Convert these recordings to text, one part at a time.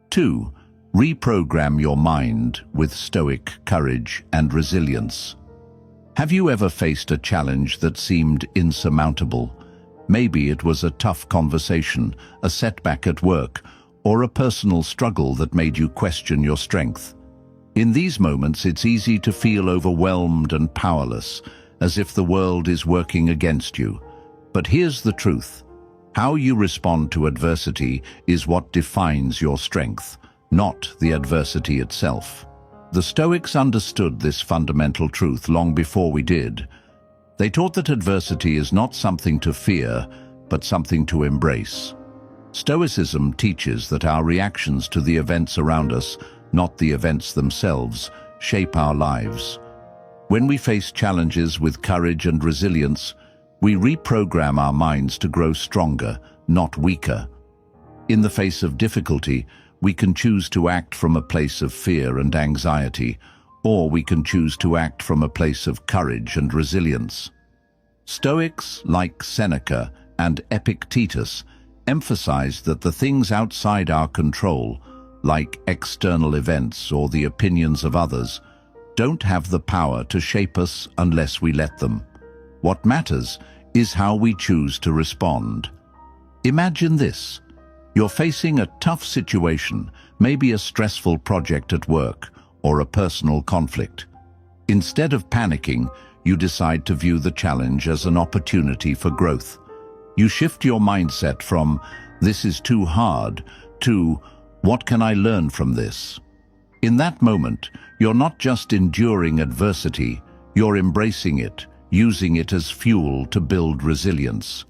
2. Reprogram your mind with stoic courage and resilience. Have you ever faced a challenge that seemed insurmountable? Maybe it was a tough conversation, a setback at work, or a personal struggle that made you question your strength. In these moments, it's easy to feel overwhelmed and powerless, as if the world is working against you. But here's the truth. How you respond to adversity is what defines your strength, not the adversity itself. The Stoics understood this fundamental truth long before we did. They taught that adversity is not something to fear, but something to embrace. Stoicism teaches that our reactions to the events around us, not the events themselves, shape our lives. When we face challenges with courage and resilience, we reprogram our minds to grow stronger, not weaker. In the face of difficulty, we can choose to act from a place of fear and anxiety, or we can choose to act from a place of courage and resilience. Stoics like Seneca and Epictetus emphasized that the things outside our control, like external events or the opinions of others, don't have the power to shape us unless we let them. What matters is how we choose to respond. Imagine this. You're facing a tough situation, maybe a stressful project at work or a personal conflict. Instead of panicking, you decide to view the challenge as an opportunity for growth. You shift your mindset from, "This is too hard," to, "What can I learn from this?" In that moment, you're not just enduring adversity, you're embracing it, using it as fuel to build resilience.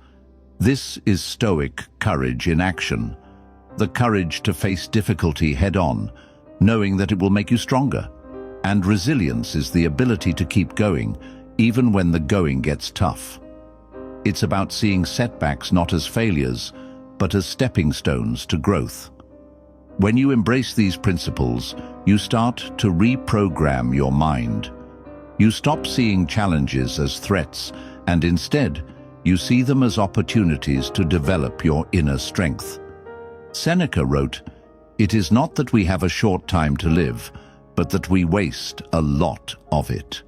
This is Stoic courage in action. The courage to face difficulty head-on, knowing that it will make you stronger. And resilience is the ability to keep going, even when the going gets tough. It's about seeing setbacks not as failures, but as stepping stones to growth. When you embrace these principles, you start to reprogram your mind. You stop seeing challenges as threats, and instead, you see them as opportunities to develop your inner strength. Seneca wrote, "It is not that we have a short time to live, but that we waste a lot of it."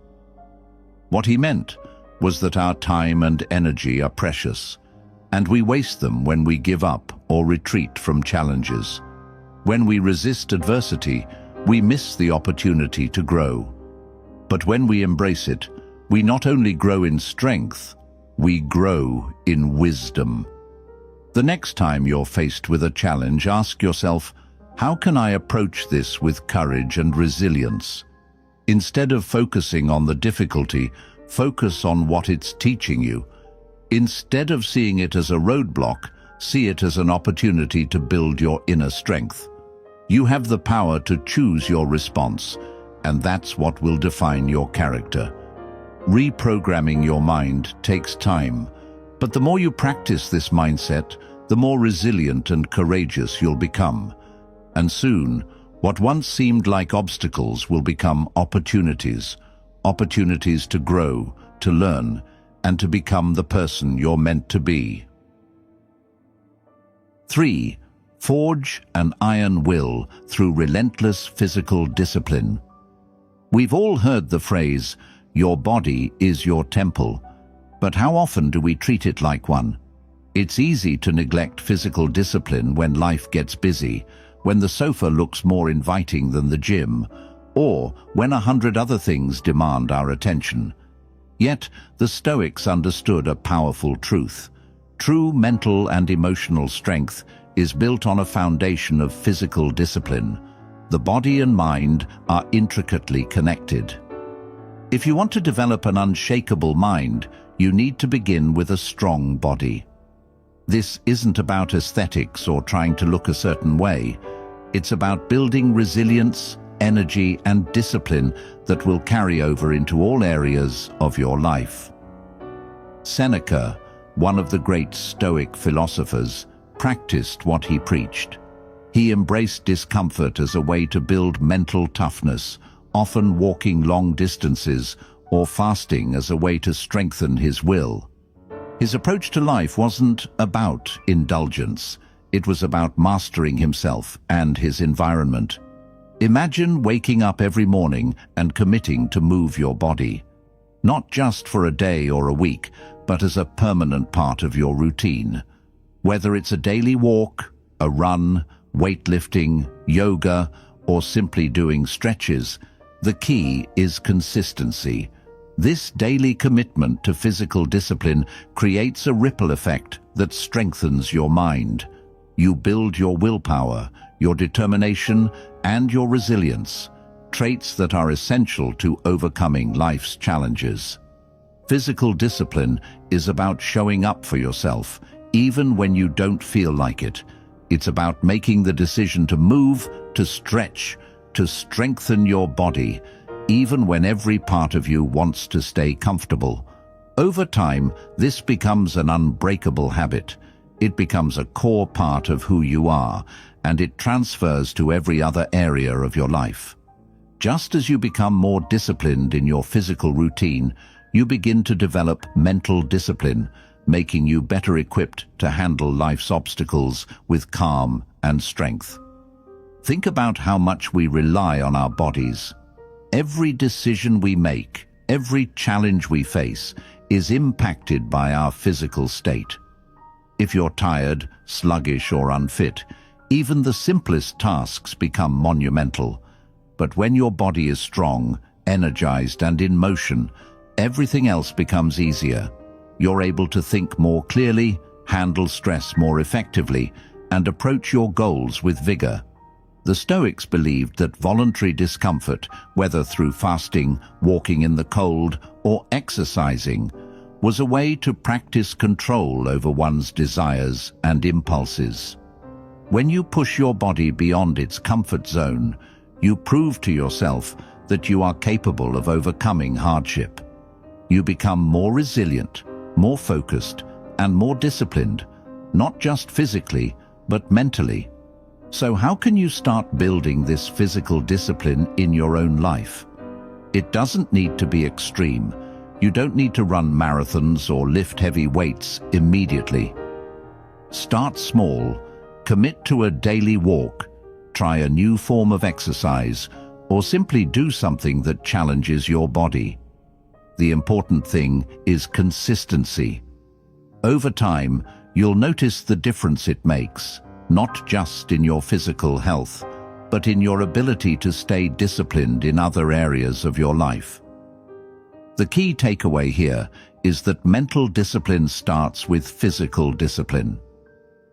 What he meant was that our time and energy are precious, and we waste them when we give up or retreat from challenges. When we resist adversity, we miss the opportunity to grow. But when we embrace it, we not only grow in strength, we grow in wisdom. The next time you're faced with a challenge, ask yourself, how can I approach this with courage and resilience? Instead of focusing on the difficulty, focus on what it's teaching you. Instead of seeing it as a roadblock, see it as an opportunity to build your inner strength. You have the power to choose your response, and that's what will define your character. Reprogramming your mind takes time, but the more you practice this mindset, the more resilient and courageous you'll become. And soon, what once seemed like obstacles will become opportunities. Opportunities to grow, to learn, and to become the person you're meant to be. 3. Forge an iron will through relentless physical discipline. We've all heard the phrase, "Your body is your temple," but how often do we treat it like one? It's easy to neglect physical discipline when life gets busy, when the sofa looks more inviting than the gym, or when 100 other things demand our attention. Yet, the Stoics understood a powerful truth. True mental and emotional strength is built on a foundation of physical discipline. The body and mind are intricately connected. If you want to develop an unshakable mind, you need to begin with a strong body. This isn't about aesthetics or trying to look a certain way. It's about building resilience, energy, and discipline that will carry over into all areas of your life. Seneca, one of the great Stoic philosophers, practiced what he preached. He embraced discomfort as a way to build mental toughness, often walking long distances or fasting as a way to strengthen his will. His approach to life wasn't about indulgence. It was about mastering himself and his environment. Imagine waking up every morning and committing to move your body. Not just for a day or a week, but as a permanent part of your routine. Whether it's a daily walk, a run, weightlifting, yoga, or simply doing stretches, the key is consistency. This daily commitment to physical discipline creates a ripple effect that strengthens your mind. You build your willpower, your determination, and your resilience, traits that are essential to overcoming life's challenges. Physical discipline is about showing up for yourself, even when you don't feel like it. It's about making the decision to move, to stretch, to strengthen your body, even when every part of you wants to stay comfortable. Over time, this becomes an unbreakable habit. It becomes a core part of who you are, and it transfers to every other area of your life. Just as you become more disciplined in your physical routine, you begin to develop mental discipline, making you better equipped to handle life's obstacles with calm and strength. Think about how much we rely on our bodies. Every decision we make, every challenge we face, is impacted by our physical state. If you're tired, sluggish, or unfit, even the simplest tasks become monumental. But when your body is strong, energized, and in motion, everything else becomes easier. You're able to think more clearly, handle stress more effectively, and approach your goals with vigor. The Stoics believed that voluntary discomfort, whether through fasting, walking in the cold, or exercising, was a way to practice control over one's desires and impulses. When you push your body beyond its comfort zone, you prove to yourself that you are capable of overcoming hardship. You become more resilient, more focused, and more disciplined, not just physically, but mentally. So how can you start building this physical discipline in your own life? It doesn't need to be extreme. You don't need to run marathons or lift heavy weights immediately. Start small, commit to a daily walk, try a new form of exercise, or simply do something that challenges your body. The important thing is consistency. Over time, you'll notice the difference it makes, not just in your physical health, but in your ability to stay disciplined in other areas of your life. The key takeaway here is that mental discipline starts with physical discipline.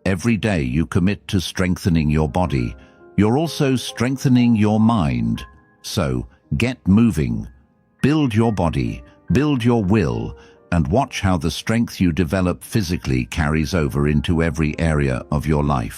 Every day you commit to strengthening your body, you're also strengthening your mind. So, get moving. Build your body, build your will, and watch how the strength you develop physically carries over into every area of your life.